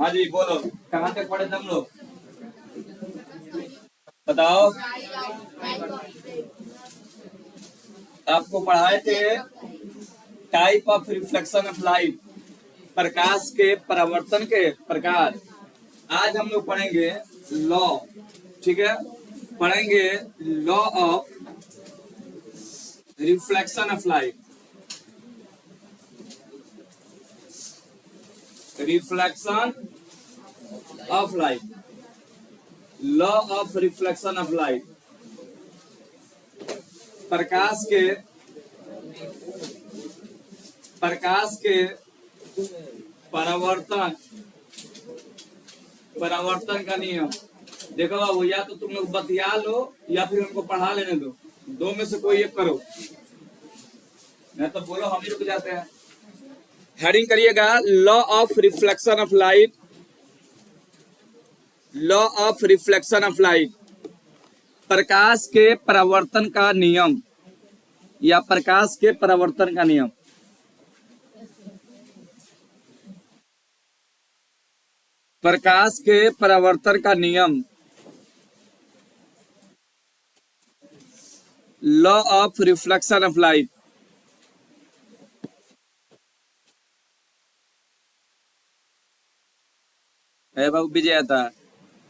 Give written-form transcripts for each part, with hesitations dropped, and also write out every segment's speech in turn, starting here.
हाँ जी बोलो, कहाँ तक पढ़े तुम लोग? बताओ। आपको पढ़ाए थे type of reflection of light, प्रकाश के परावर्तन के प्रकार। आज हम लोग पढ़ेंगे लॉ, ठीक है, पढ़ेंगे law of reflection of light, reflection of light, law of reflection of light, प्रकाश के परावर्तन का नियम। देखो बाबू, या तो तुम लोग बतिया लो या फिर उनको पढ़ा लेने दो, दो में से कोई एक करो, नहीं तो बोलो हम ही रुक जाते हैं। हेडिंग करिएगा law of reflection of light, law of reflection of light, प्रकाश के परावर्तन का नियम या प्रकाश के परावर्तन का नियम। प्रकाश के परावर्तन का नियम, law of reflection of light. है बाबू विजय आता,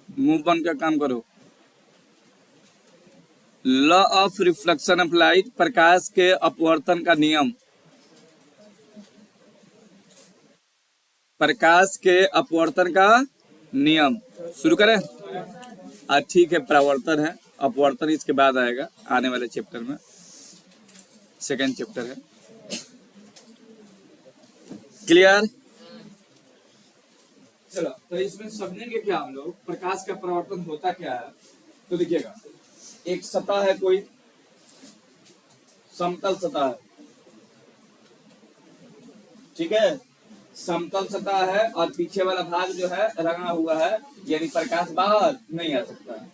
मुंह बन का काम करो। Law of reflection of light, प्रकाश के अपवर्तन का नियम, प्रकाश के अपवर्तन का नियम। शुरू करें? ठीक है, परावर्तन है, अपवर्तन इसके बाद आएगा आने वाले चैप्टर में, सेकेंड चैप्टर है। क्लियर? चलो, तो इसमें समझेंगे क्या हम लोग, प्रकाश का परावर्तन होता क्या है। तो देखिएगा, एक सतह है, कोई समतल सतह है, ठीक है, समतल सतह है और पीछे वाला भाग जो है रंगा हुआ है, यानी प्रकाश बाहर नहीं आ सकता है।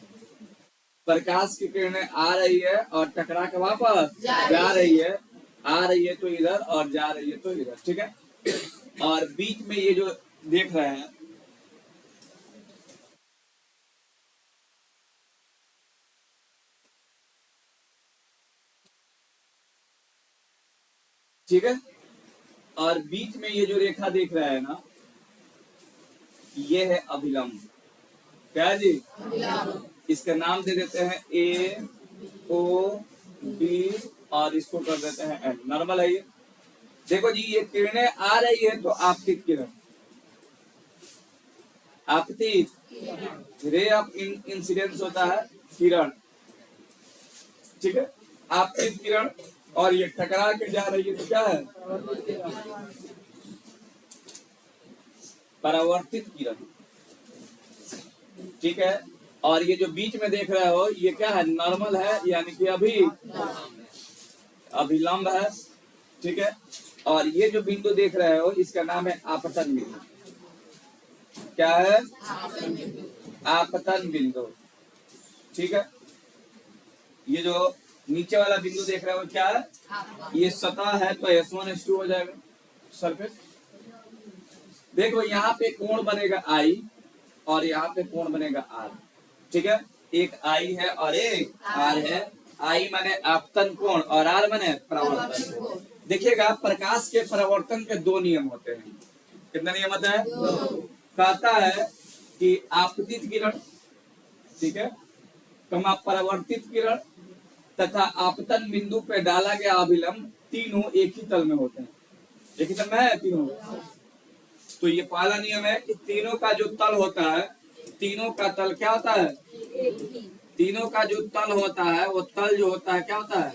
प्रकाश की किरणें आ रही है और टकरा के वापस जा रही है, आ रही है तो इधर और जा रही है तो इधर, ठीक है। और बीच में ये जो देख रहे हैं, ठीक है, और बीच में ये जो रेखा देख रहे हैं ना, ये है अभिलंब। क्या है जी? इसका नाम दे देते हैं ए ओ बी और इसको कर देते हैं एन। नॉर्मल है ये। देखो जी, ये किरणें आ रही है तो आपतित किरण, आपतित रे ऑफ इंसिडेंस होता है किरण, ठीक है, आपतित किरण। और ये टकरा के जा रही है तो क्या है? परावर्तित किरण, ठीक है। और ये जो बीच में देख रहे हो ये क्या है? नॉर्मल है, यानी कि अभिलंब है, ठीक है। और ये जो बिंदु देख रहे हो इसका नाम है आपतन बिंदु। क्या है? आपतन बिंदु, ठीक है। ये जो नीचे वाला बिंदु देख रहे हो क्या है? ये सतह है तो S1 S2 हो जाएगा सरफेस। देखो यहाँ पे कोण बनेगा I और यहाँ पे कोण बनेगा R, ठीक है। एक I है और एक R है। I माने आपतन कोण और R माने परावर्तन। देखिएगा, प्रकाश के परावर्तन के दो नियम होते हैं। कितने नियम होते हैं? कहता है कि आपतित किरण, ठीक है, कमा परावर्तित किरण तथा आपतन बिंदु पे डाला गया अभिलंब, तीनों एक ही तल में होते हैं। एक ही तल में है तीनों। तो ये पहला नियम है कि तीनों का जो तल होता है, तीनों का तल क्या होता है? तीनों का जो तल होता है वो तल जो होता है क्या होता है?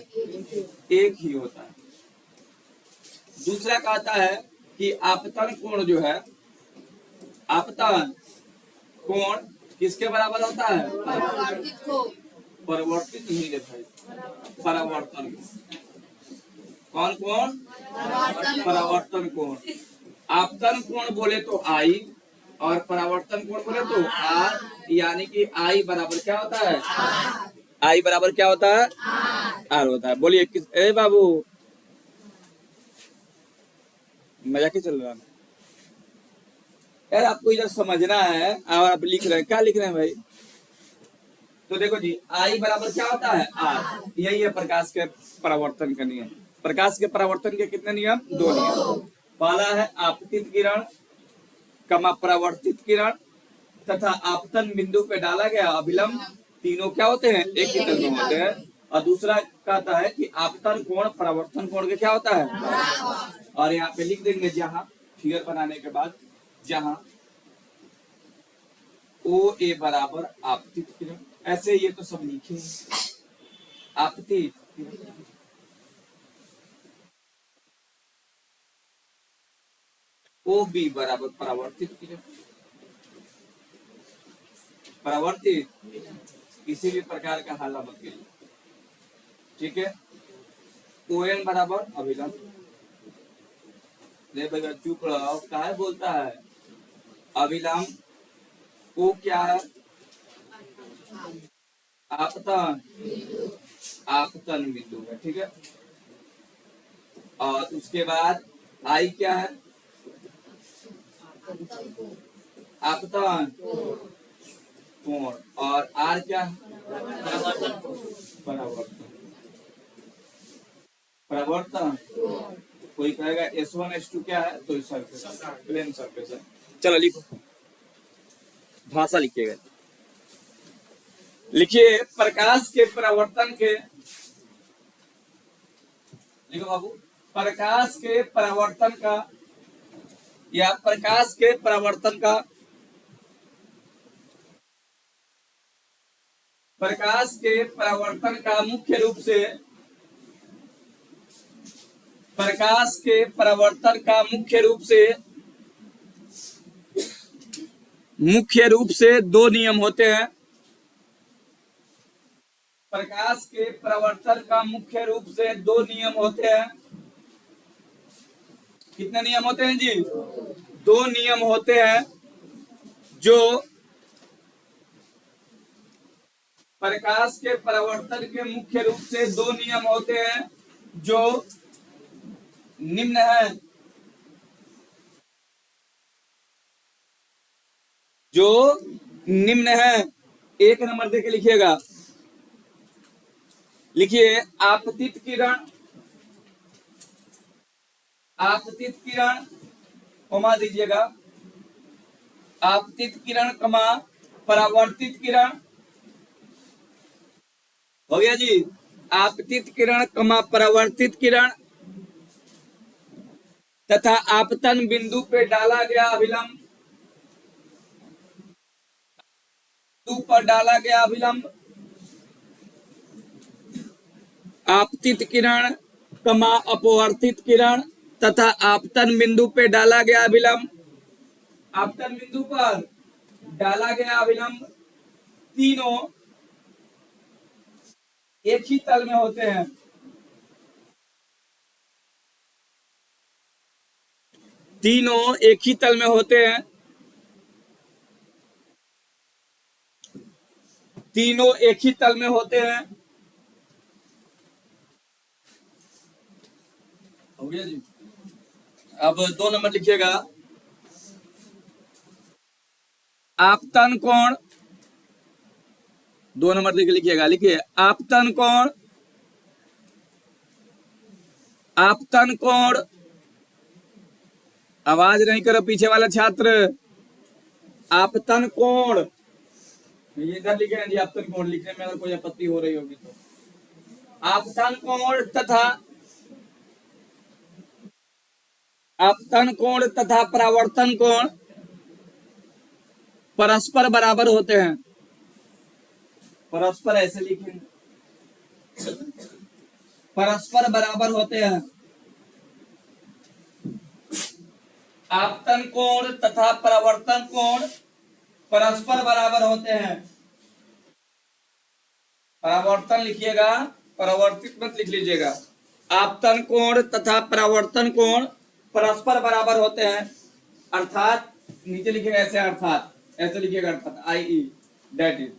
एक ही होता है। दूसरा कहता है कि आपतन कोण जो है, आपतन कोण किसके बराबर होता है? परिवर्तित नहीं है भाई, परावर्तन। कौन कोण? परावर्तन कोण। आपतन कोण बोले तो I और परावर्तन कोण बोले तो R, यानी कि I बराबर क्या होता है? I बराबर क्या होता है? R होता है। बोलिए किस? ए बाबू, मजाक ही चल रहा है। यार आपको इधर समझना है और आप लिख रहे हैं, क्या लिख रहे हैं भाई? तो देखो जी, आई बराबर क्या होता है? आर। यही है प्रकाश के परावर्तन का नियम। प्रकाश के परावर्तन के कितने नियम? दो नियम। पहला है आपतित किरण कमा परावर्तित किरण तथा आपतन बिंदु पे डाला गया अभिलंब, तीनों क्या होते हैं? एक ही तल में होते हैं। और दूसरा कहता है कि आपतन कोण परावर्तन कोण के क्या होता है? और यहाँ पे लिख देंगे जहां, फिगर बनाने के बाद, जहां ओ ए बराबर आपतित किरण, ऐसे ये तो सब लिखे आपतित किरण, ओ बी बराबर परावर्तित किरण। परावर्तित किसी भी प्रकार का हाला मत कीजिए, ठीक है। ओ एन बराबर अभिलंब। ले भैया चुप रहो, काहे बोलता है? अभिलंब। ओ क्या है? आपतन, आपतन बिंदु है, ठीक है। और उसके बाद आई क्या है? आपतन कोण। और आर क्या है? परावर्तन। परावर्तन। कोई कहेगा S1 S2 क्या है? तो सरफेस, प्लेन सरफेस है। चलो लिखो, भाषा लिखिएगा। लिखिए प्रकाश के परावर्तन के, लिखो बाबू, प्रकाश के परावर्तन का या प्रकाश के परावर्तन का, प्रकाश के परावर्तन का मुख्य रूप से, प्रकाश के परावर्तन का मुख्य रूप से दो नियम होते हैं। प्रकाश के परावर्तन का मुख्य रूप से दो नियम होते हैं। कितने नियम होते हैं जी? दो नियम होते हैं जो प्रकाश के परावर्तन के मुख्य रूप से दो नियम होते हैं जो निम्न है, जो निम्न है। एक नंबर देके लिखिएगा। लिखिए आपतित किरण, आपतित किरण कमा दीजिएगा, आपतित किरण कमा परावर्तित किरण। हो गया जी? आपतित किरण कमा परावर्तित किरण तथा आपतन बिंदु पे डाला गया अभिलंब, बिंदु पर डाला गया अभिलंब। आपतित किरण कमा अपवर्तित किरण तथा आपतन बिंदु पे डाला गया अभिलंब, आपतन बिंदु पर डाला गया अभिलंब, तीनों एक ही तल में होते हैं। तीनों एक ही तल में होते हैं। तीनों एक ही तल में होते हैं। हो गया जी? अब दो नंबर लिखिएगा। आपतन कोण, दो नंबर देख लिखिएगा। लिखिए आपतन कोण, आपतन कोण, आवाज नहीं करो पीछे वाला छात्र। आपतन कोण, ये इधर लिखे हैं जी। आपतन कोण लिखने में अगर कोई आपत्ति हो रही होगी तो, आपतन कोण तथा, आपतन कोण तथा परावर्तन कोण परस्पर बराबर होते हैं। परस्पर ऐसे लिखेंगे, परस्पर बराबर होते हैं। आपतन कोण तथा परावर्तन कोण परस्पर बराबर होते हैं। परावर्तन लिखिएगा, परावर्तित मत लिख लीजिएगा। आपतन कोण तथा परावर्तन कोण परस्पर बराबर होते हैं। अर्थात नीचे लिखिएगा ऐसे, अर्थात ऐसे लिखिएगा, अर्थात आई ई, दैट इज।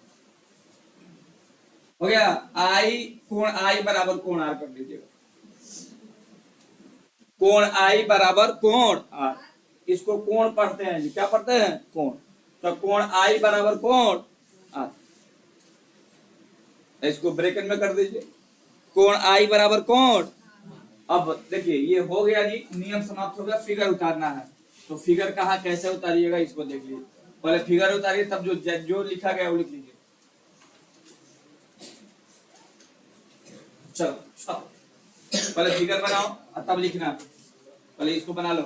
हो गया? आई कोण आई बराबर कोण आर कर दीजिएगा। कोण आई बराबर कोण आर। इसको कोण पढ़ते हैं जी, क्या पढ़ते हैं? कोण। तो कोण आई बराबर कोण आर, इसको ब्रैकेट में कर दीजिए, कोण आई बराबर कोण। अब देखिए ये हो गया जी, नियम समाप्त हो गया। फिगर उतारना है, तो फिगर कहाँ कैसे उतारिएगा इसको देख लीजिए। पहले फिगर उतारिए, तब जो जो लिखा गया वो लिख लीजिए। चलो पहले फिगर बनाओ और तब लिखना। पहले इसको बना लो,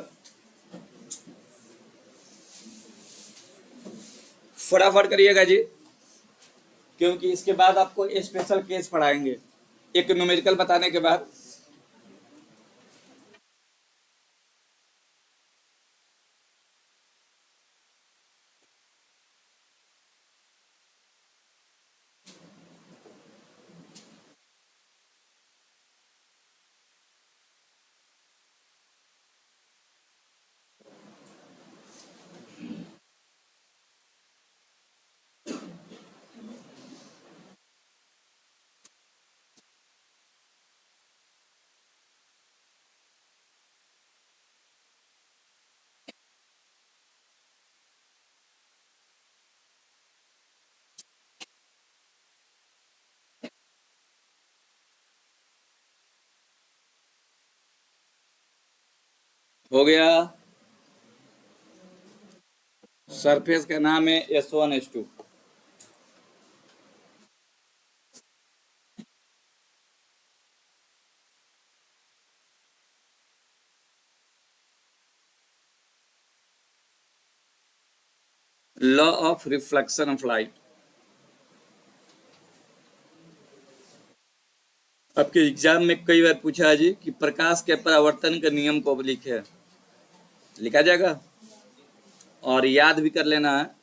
फटाफट करिएगा जी, क्योंकि इसके बाद आपको स्पेशल केस पढ़ाएंगे एक न्यूमेरिकल बताने के बाद। हो गया, सरफेस का नाम है S1 S2। Law of reflection of light. आपके एग्जाम में कई बार पूछा है जी कि प्रकाश के परावर्तन के नियम को लिखे, लिखा जाएगा और याद भी कर लेना है।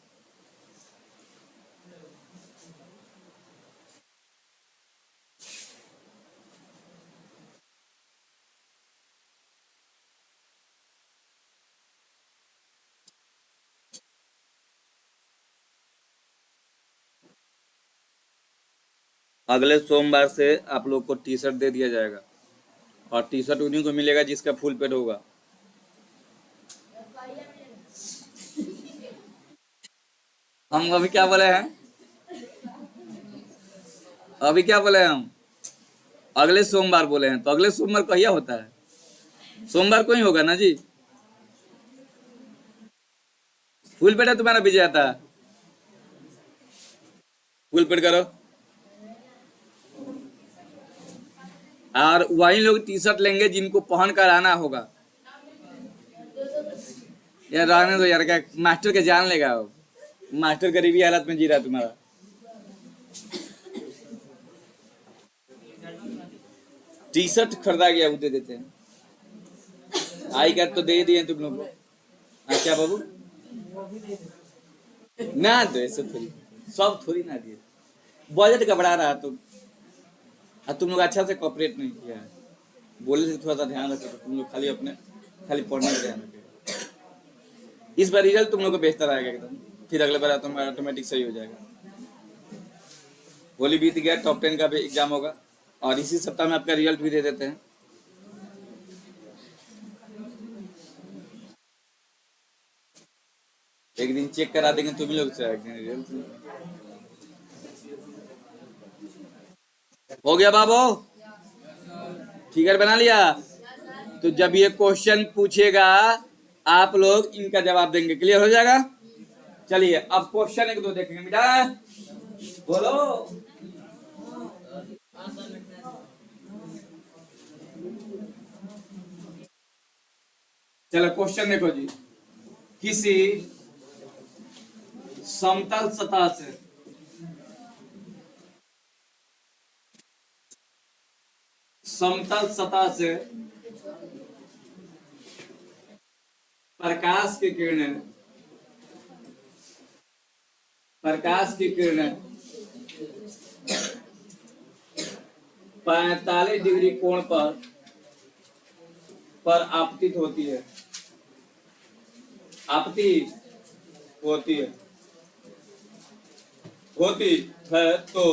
अगले सोमवार से आप लोग को टी शर्ट दे दिया जाएगा, और टी शर्ट उन्हीं को मिलेगा जिसका फुल पेड होगा। हम अभी क्या बोले हैं, अभी क्या बोले हैं हम? अगले सोमवार बोले हैं, तो अगले सोमवार कहिया होता है? सोमवार को ही होगा ना जी। फुल पेड है तुम्हारा विजय आता, फुल पेड करो। और वही लोग टी शर्ट लेंगे जिनको पहन कर आना होगा। यार रहने दो यार, क्या मास्टर के जान लेगा वो, मास्टर गरीबी हालत में जी रहा तुम्हारा। टी शर्ट खरीदा गया वो दे देते हैं, आई कार्ड तो दे दिए तुम लोग को। हाँ क्या बाबू, ना दो ऐसे थोड़ी, सब थोड़ी ना दिए, बजट घबरा रहा तो, तुम लोग अच्छा से कॉपरेट नहीं किया है। बोले से थोड़ा सा ध्यान रखो, तुम लोग खाली अपने खाली पढ़ने में ध्यान रखो। इस बार रिजल्ट तुम लोग को बेहतर आएगा एकदम, फिर अगले बार तुम्हारा ऑटोमेटिक सही हो जाएगा। होली बीत गया, टॉप 10 का भी एग्जाम होगा, और इसी सप्ताह में आपका रिजल्ट भी दे देते हैं। एक दिन चेक करा देंगे तुम लोग से, एक दिन रिजल्ट हो गया। बाबू फिगर बना लिया, तो जब ये क्वेश्चन पूछेगा आप लोग इनका जवाब देंगे, क्लियर हो जाएगा। चलिए अब क्वेश्चन एक दो देखेंगे बेटा, बोलो। चलो क्वेश्चन देखो जी, किसी समतल सतह से प्रकाश की किरणें 45 डिग्री कोण पर आपतित होती है, होती है, तो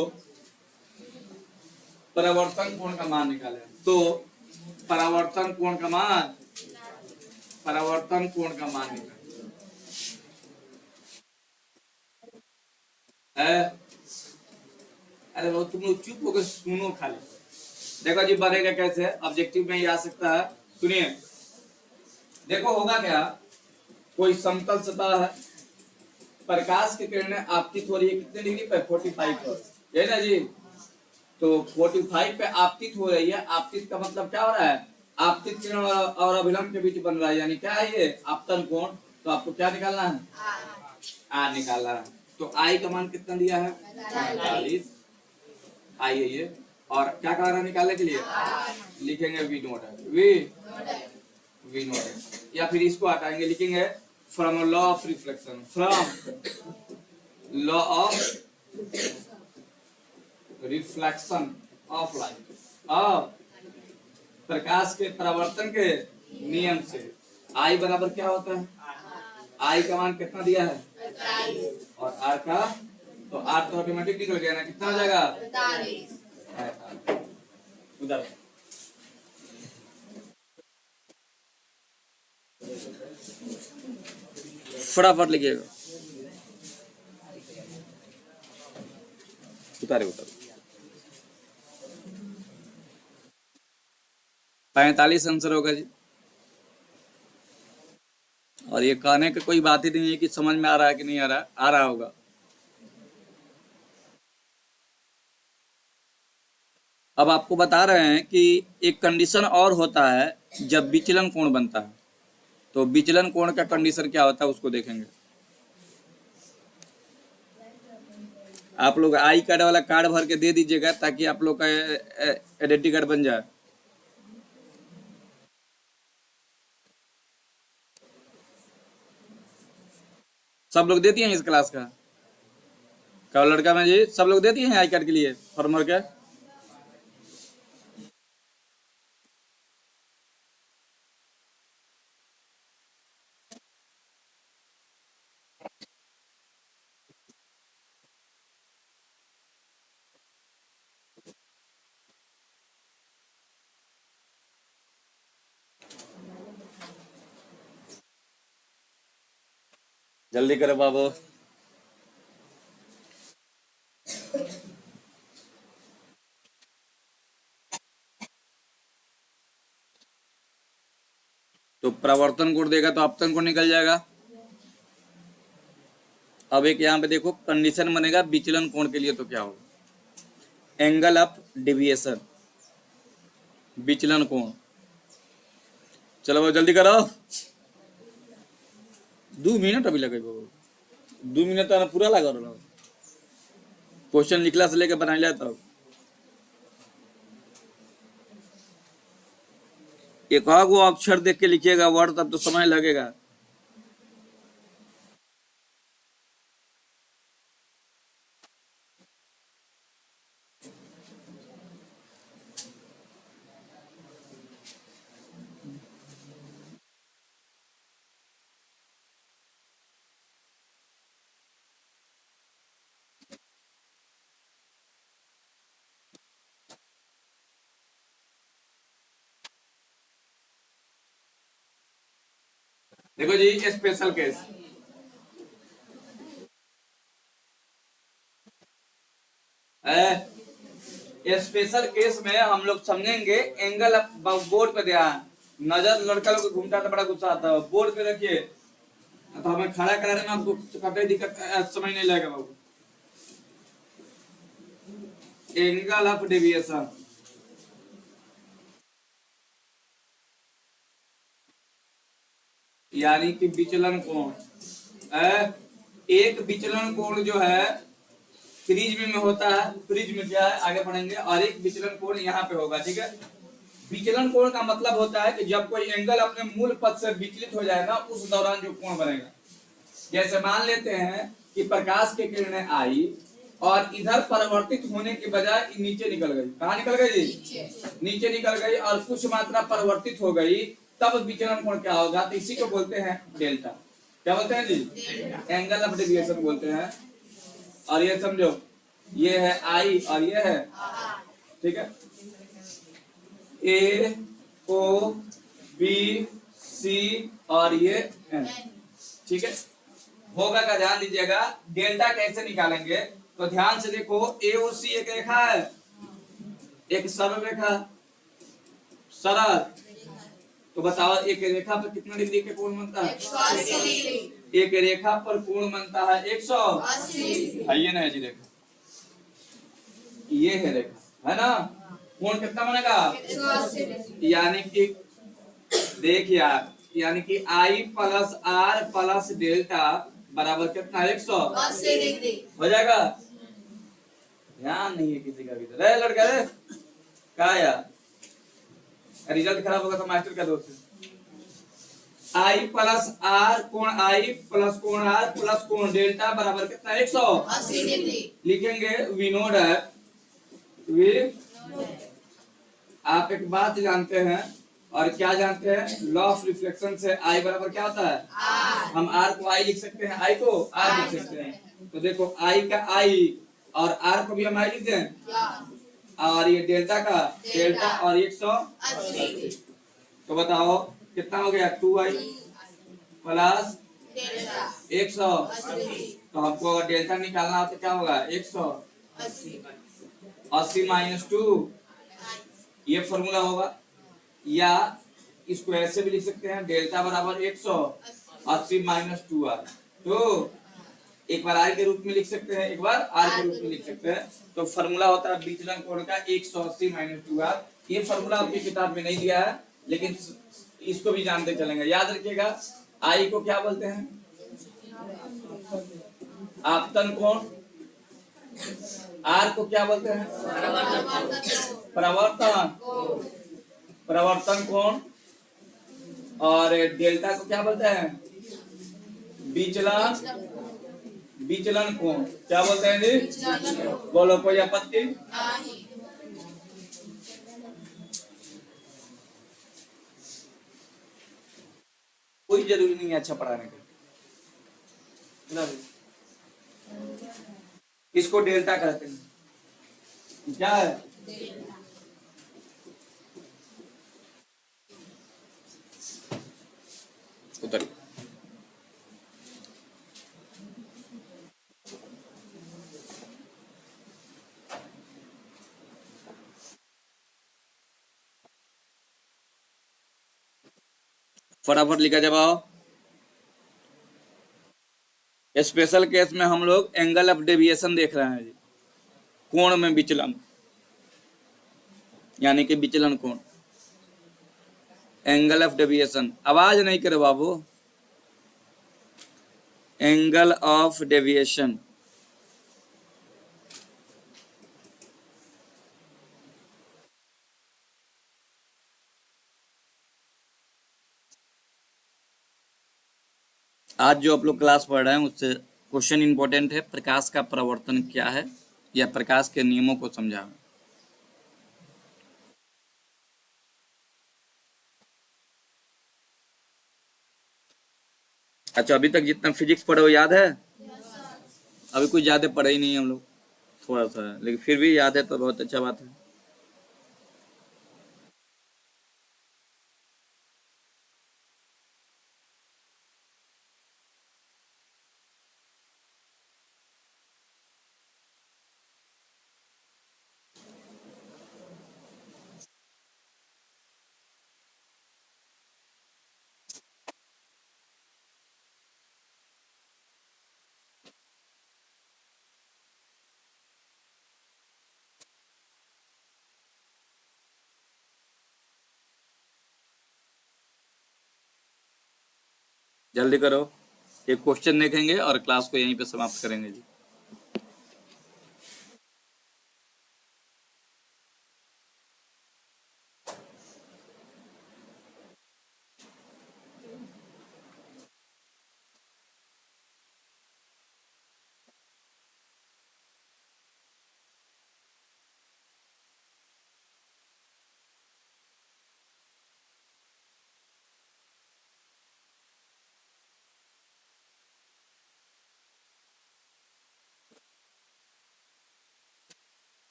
परावर्तन कोण का मान निकालें। तो परावर्तन कोण का मान परावर्तन कोण का मान निकाल है। अरे वो तुम लोग चुप होकर सुनो खाली। देखो जी बनेगा कैसे, ऑब्जेक्टिव में ये आ सकता है, सुनिए। देखो होगा क्या, कोई समतल सतह है, प्रकाश की किरणें आपतित हो रही है कितने डिग्री पे, 45 पर, है ना जी। तो 45 पे आपतित हो रही है, आपतित का मतलब क्या हो रहा है, आपतित किरण और अभिलंब के बीच बन रहा है, यानी क्या है ये आपतन कोण। तो आपको क्या निकालना है, आर निकालना है। तो आई का मान कितना दिया है, 45। आई है ये, और क्या करना है निकालने के लिए, लिखेंगे वी नोट है, वी नोट है, या फिर इसको हटाएंगे, लिखेंगे from law of reflection, from law of reflection of light, और प्रकाश के परावर्तन के नियम से आई बराबर क्या होता है, आई का मान कितना दिया है, और आर का, तो आर तो ऑटोमेटिक निकल गया ना, कितना हो जाएगा, उधर फटाफट लिखिएगा, उतारे उतारे। 45 आंसर होगा जी। और ये कहने की कोई बात ही नहीं है कि समझ में आ रहा है कि नहीं आ रहा, आ रहा होगा। अब आपको बता रहे हैं कि एक कंडीशन और होता है जब विचलन कोण बनता है, तो विचलन कोण का कंडीशन क्या होता है उसको देखेंगे। आप लोग आई कार्ड वाला कार्ड भर के दे दीजिएगा ताकि आप लोग का आइडेंटिटी कार्ड बन जाए। सब लोग देती हैं इस क्लास का, क्या लड़का में जी सब लोग देती हैं आई कार्ड के लिए फॉर्म भर के। जल्दी करो बाबू। तो प्रवर्तन कोण देगा तो आपतन कोण निकल जाएगा। अब एक यहाँ पे देखो कंडीशन बनेगा विचलन कोण के लिए, तो क्या होगा, एंगल ऑफ डेविएशन, विचलन कोण। चलो वो जल्दी करो, 2 मिनट अभी लगे, 2 मिनट तो पूरा लगा रहा क्वेश्चन लिखला से लेकर बना लिया। तब एक वो अक्षर देख के लिखिएगा वर्ड, तब तो समय लगेगा। देखो जी स्पेशल केस, स्पेशल केस में हम लोग समझेंगे एंगल बोर्ड पे ध्यान, नजर लड़का लोग घूमता तो बड़ा गुस्सा आता है, बोर्ड पे रखिए, तो हमें खड़ा कराने में आपको कतई दिक्कत समय नहीं लगेगा बाबू। एंगल ऑफ डेविएशन, यानी कि विचलन कोण, एक विचलन कोण जो है प्रिज्म में होता है, प्रिज्म क्या है आगे पढ़ेंगे, और एक विचलन कोण यहाँ पे होगा, ठीक है। विचलन कोण का मतलब होता है कि जब कोई एंगल अपने मूल पथ से विचलित हो जाए ना, उस दौरान जो कोण बनेगा। जैसे मान लेते हैं कि प्रकाश की किरणें आई और इधर परिवर्तित होने के बजाय नीचे निकल गई, कहाँ निकल गई जी, नीचे निकल गई, और कुछ मात्रा परिवर्तित हो गई, तब विचलन कोण क्या होगा, तो इसी को बोलते हैं डेल्टा। क्या बोलते हैं जी, एंगल ऑफ डेविएशन बोलते हैं। और ये समझो, ये है आई और ये है, ठीक है, ए ओ बी सी और ये एन, ठीक है। होगा का ध्यान दीजिएगा। डेल्टा कैसे निकालेंगे, तो ध्यान से देखो, ए और सी एक रेखा है, एक सरल रेखा, सरल। तो बताओ एक रेखा पर कितना डिग्री के कोण बनता है? 180। एक रेखा पर कोण बनता है 180। है ये ना जी रेखा, ये है रेखा, है ना। कोण कितना बनेगा? 180। यानी कि देख यार, यानी कि आई प्लस आर प्लस डेल्टा बराबर कितना? 180 डिग्री हो जाएगा। ध्यान नहीं है किसी का भी, तो रे लड़का रे, क्या यार, रिजल्ट खराब होगा तो मास्टर का दोस्त है। आई प्लस आर कोण आई प्लस कोण आर प्लस कोण डेल्टा बराबर कितना? 180 डिग्री। लिखेंगे वी नो दैट, वी, आप एक बात जानते हैं, और क्या जानते हैं? लॉ ऑफ रिफ्लेक्शन से आई बराबर क्या होता है? आर। हम आर को आई लिख सकते हैं, आई को आर लिख सकते हैं। तो देखो आई का आई और आर को भी हम आई लिखते हैं, और ये डेल्टा का डेल्टा और 180 डिग्री। तो बताओ कितना हो गया? 2i plus delta 180। तो हमको अगर डेल्टा निकालना हो तो क्या होगा? 180 माइनस 2, ये फॉर्मूला होगा। या इसको ऐसे भी लिख सकते हैं, डेल्टा बराबर 180 माइनस 2r। तो एक बार आर के रूप में लिख सकते हैं, एक बार आर के रूप में लिख सकते हैं। तो फॉर्मूला होता है विचलन कोण का 180 माइनस 2r। ये फॉर्मूला आपकी किताब में नहीं दिया है, लेकिन इसको भी जानते चलेंगे। याद रखिएगा, आई को क्या बोलते हैं? आपतन कोण। आर को क्या बोलते हैं? प्रवर्तन, प्रवर्तन कोण। और डेल्टा को क्या बोलते हैं? विचलन, विचलन कोण। क्या बोलते हैं जी? बोलो, कोई आपत्ति? कोई जरूरी नहीं है अच्छा पढ़ाने का। इसको डेल्टा कहते हैं। क्या है? उतर फटाफट लिखा जवाब। स्पेशल केस में हम लोग एंगल ऑफ डेविएशन देख रहे हैं जी, कोण में विचलन, यानी कि विचलन कोण, एंगल ऑफ डेविएशन। आवाज नहीं करे बाबू, एंगल ऑफ डेविएशन। आज जो आप लोग क्लास पढ़ रहे हैं उससे क्वेश्चन इंपॉर्टेंट है, प्रकाश का प्रवर्तन क्या है, या प्रकाश के नियमों को समझा। अच्छा, अभी तक जितना फिजिक्स पढ़े हो याद है? अभी कुछ ज्यादा पढ़े ही नहीं हम लोग, थोड़ा सा है, लेकिन फिर भी याद है तो बहुत अच्छा बात है। जल्दी करो, एक क्वेश्चन देखेंगे और क्लास को यहीं पे समाप्त करेंगे जी।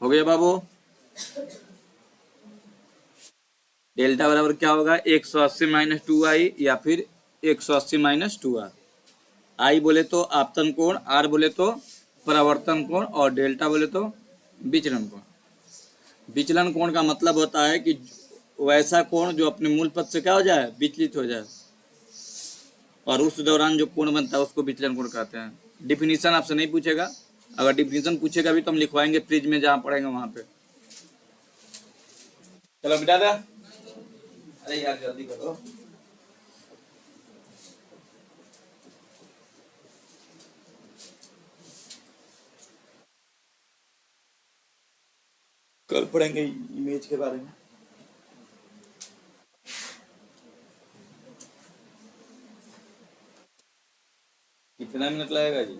हो गया बाबू। डेल्टा बराबर क्या होगा, 180 माइनस 2i या फिर 180 माइनस 2r। आई बोले तो आपतन कोण, आर बोले तो परावर्तन कोण, और डेल्टा बोले तो विचलन कोण। विचलन कोण का मतलब होता है कि वैसा कोण जो अपने मूल पद से क्या हो जाए, विचलित हो जाए, और उस दौरान जो कोण बनता है उसको विचलन कोण कहते हैं। डिफिनीशन आपसे नहीं पूछेगा, अगर डिफिनीशन पूछेगा भी तो हम लिखवाएंगे फ्रिज में, जहाँ पढ़ेंगे वहां पे। चलो बिटा दे, अरे यार जल्दी करो। कल पढ़ेंगे इमेज के बारे में। कितना मिनट लगेगा जी?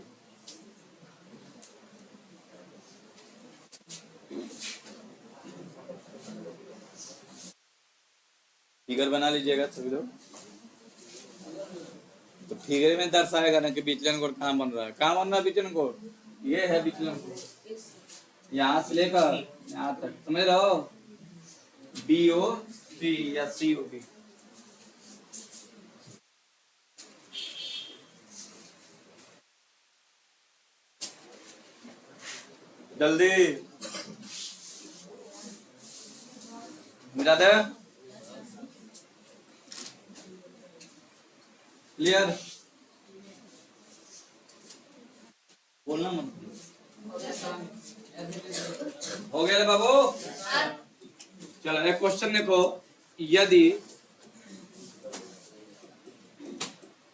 फिगर बना लीजिएगा सभी लोग। तो फिगर में दर्शाएगा ना कि विचलन कोण कहाँ बन रहा है, कहाँ बन रहा है विचलन कोण, ये है विचलन कोण, यहाँ से लेकर यहाँ तक, समझ रहे हो, BOC या COB। जल्दी मिला दे, क्लियर, बोलना मत। हो गया रे बाबू। चलो एक क्वेश्चन देखो, यदि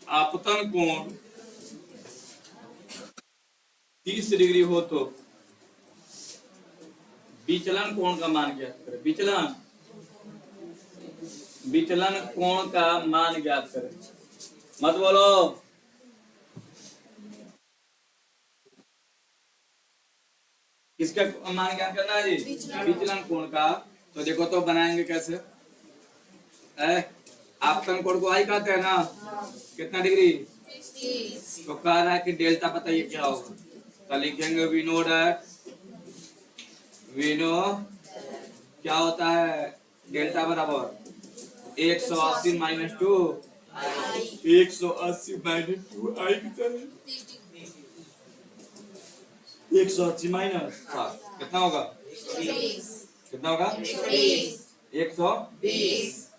आपतन कोण 30 डिग्री हो तो विचलन कोण का मान ज्ञात करें। विचलन कोण का मान ज्ञात करें। मत बोलो, किसका मान ज्ञात करना है जी, विचलन कोण का। तो देखो तो बनाएंगे कैसे, आपतन कोण को आई कहते हैं ना, कितना डिग्री, तो कह रहा है कि डेल्टा बताइए क्या होगा, तो लिखेंगे वी नो क्या होता है, डेल्टा बराबर 180 माइनस 2, 180 माइनस 2 आई कितना, 180 माइनस 7 कितना होगा, कितना होगा, 120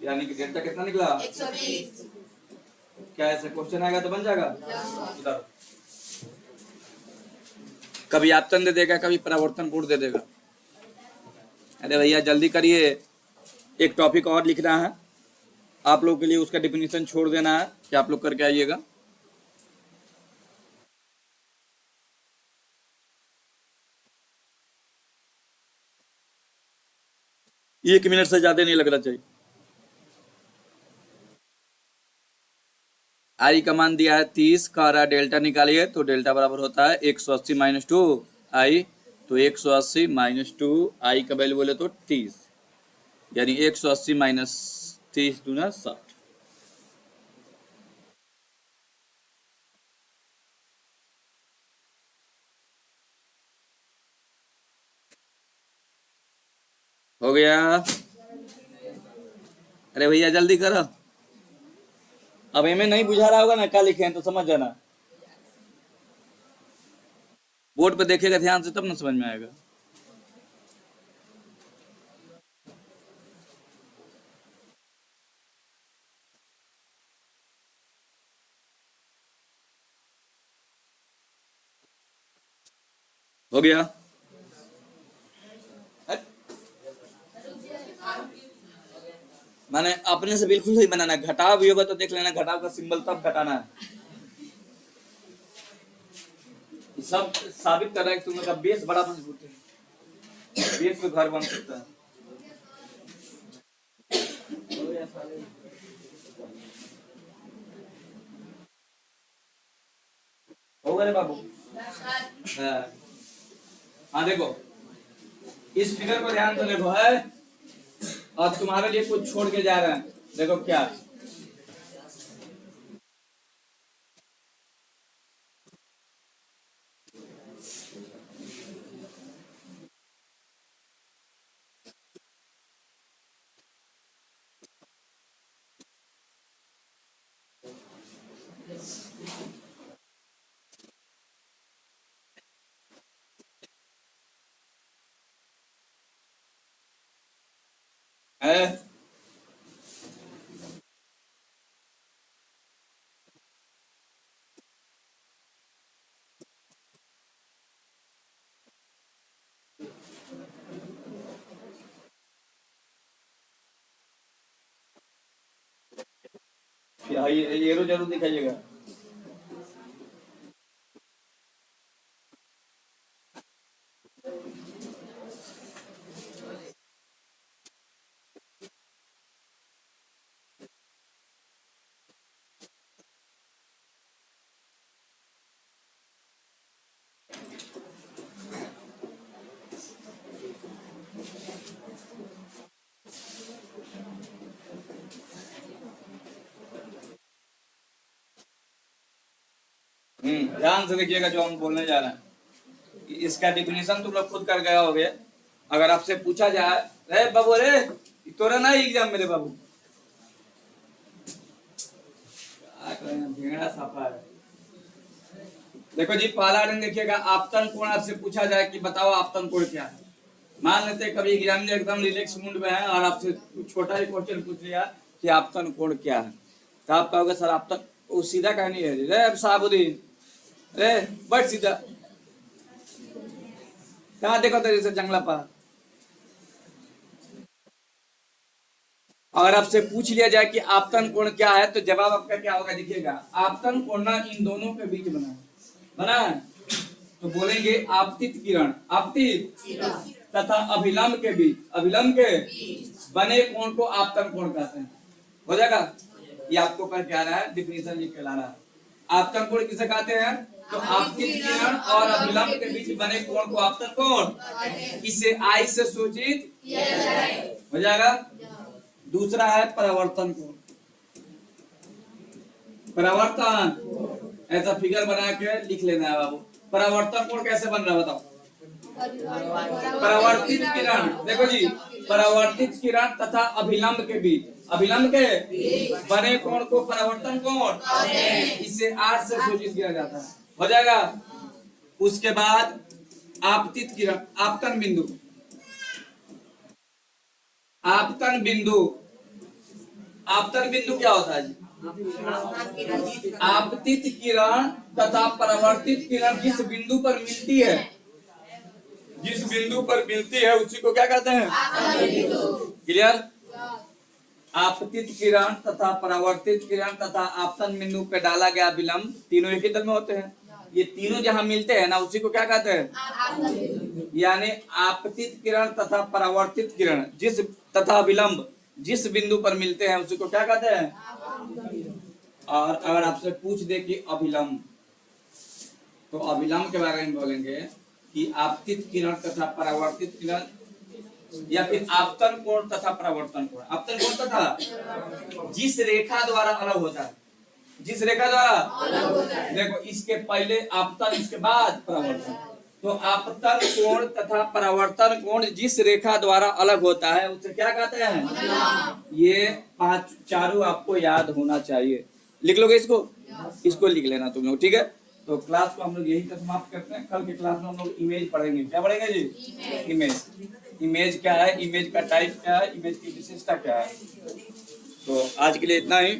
यानी कि डेल्टा कितना निकला, 120। क्या ऐसे क्वेश्चन आएगा तो बन जाएगा। इधर कभी आपतन दे देगा, कभी परावर्तन कोण दे देगा। अरे भैया जल्दी करिए, एक टॉपिक और लिखना है आप लोग के लिए, उसका डिफिनीशन छोड़ देना है कि आप लोग करके आइएगा। एक मिनट से ज्यादा नहीं लगना चाहिए। आई का मान दिया है 30, का रहा डेल्टा निकालिए, तो डेल्टा बराबर होता है 180 माइनस 2 आई, तो 180 माइनस 2 आई का वैल्यू बोले तो 30, यानी 180 माइनस 30 दूना 60। हो गया। अरे भैया जल्दी करो, अब हमें नहीं बुझा रहा होगा ना क्या लिखे हैं तो समझ जाना, बोर्ड पे देखेगा ध्यान से तब ना समझ में आएगा। हो गया। माने अपने से बिल्कुल नहीं बनाना, घटाव भी होगा तो देख लेना, घटाव का सिंबल तब घटाना है। सब साबित कर रहा है कि तुम लोग का बेस बड़ा मजबूत है, बेस पे घर बन सकता है। हो गए बाबू। हाँ देखो इस फिगर को ध्यान से देखो है, और तुम्हारे लिए कुछ छोड़ के जा रहे हैं, देखो क्या, है। ये जरूर दिखाइएगा। ध्यान से देखिएगा जो हम बोलने जा रहे हैं। इसका डिफिनेशन तुम लोग खुद कर गया हो गया। अगर आपसे पूछा जाए, रे बाबू रे तोरा ना एग्जाम मेरे बाबू, भेड़ा साफा है। देखो जी, पहला रंग देखिएगा, आपतन कोण। आपसे पूछा जाए कि बताओ आपतन कोण क्या है। मान लेते कभी एग्जाम में एकदम रिलैक्स मूड में है और आपसे छोटा ही क्वेश्चन पूछ लिया कि आपतन कोण क्या है, तो आप कहोगे सर आपतन, वो सीधा कहनी है रे साहबुद्दीन, रे बैठ सीधा, कहाँ देखो तेरे से जंगला पा। अगर आपसे पूछ लिया जाए कि आपतन कोण क्या है, तो जवाब आपका क्या होगा देखिएगा। आपतन कोण ना इन दोनों के बीच बना है, तो बोलेंगे आपतित किरण, आपतित तथा अभिलंब के बीच, अभिलंब के बने कोण को आपतन कोण कहते हैं। हो जाएगा, ये आपको कर क्या रहा है, डिफिनेशन लिख के ला रहा है। आपतन कोण किसे कहते हैं, तो आपतित किरण और अभिलंब के बीच बने कोण को आपतन कोण, इसे आई से सूचित हो जाएगा। दूसरा है परावर्तन कोण। परावर्तन ऐसा फिगर बना के लिख लेना है बाबू। परावर्तन कोण कैसे बन रहा है बताओ। परावर्तित किरण, देखो जी, परावर्तित किरण तथा अभिलंब के बीच, अभिलंब के बने कोण को परावर्तन कोण, इसे आर से सूचित किया जाता है। हो जाएगा। उसके बाद आपतित किरण, आपतन बिंदु, आपतन बिंदु, आपतन बिंदु क्या होता है जी, आपतित किरण तथा परावर्तित किरण जिस बिंदु पर मिलती है, जिस बिंदु पर मिलती है उसी को क्या कहते हैं, क्लियर। आपतित किरण तथा परावर्तित किरण तथा आपतन बिंदु पे डाला गया विलंब, तीनों एक ही दल में होते हैं। ये तीनों जहां मिलते हैं ना, उसी को क्या कहते हैं, यानी आपतित किरण तथा परावर्तित किरण जिस तथा विलंब जिस बिंदु पर मिलते हैं उसी को क्या कहते हैं। और अगर आपसे पूछ दे कि अभिलंब, तो अभिलंब के बारे में बोलेंगे कि आपतित किरण तथा परावर्तित किरण, या फिर आपतन कोण तथा परावर्तन कोण। आपतन कोण तथा जिस रेखा द्वारा अलग होता है, जिस रेखा द्वारा अलग होता है, देखो इसके पहले आपतन, इसके बाद परावर्तन, तो आपतन कोण तथा परावर्तन कोण जिस रेखा द्वारा अलग होता है उसे क्या कहते हैं। ये पांच चारों आपको याद होना चाहिए। लिख लोगे इसको, इसको लिख लेना तुम लोग, ठीक है। तो क्लास को हम लोग यही समाप्त करते हैं। कल के क्लास में हम लोग इमेज पढ़ेंगे। क्या पढ़ेंगे जी, इमेज। इमेज क्या है, इमेज का टाइप क्या है, इमेज की विशेषता क्या है। तो आज के लिए इतना ही।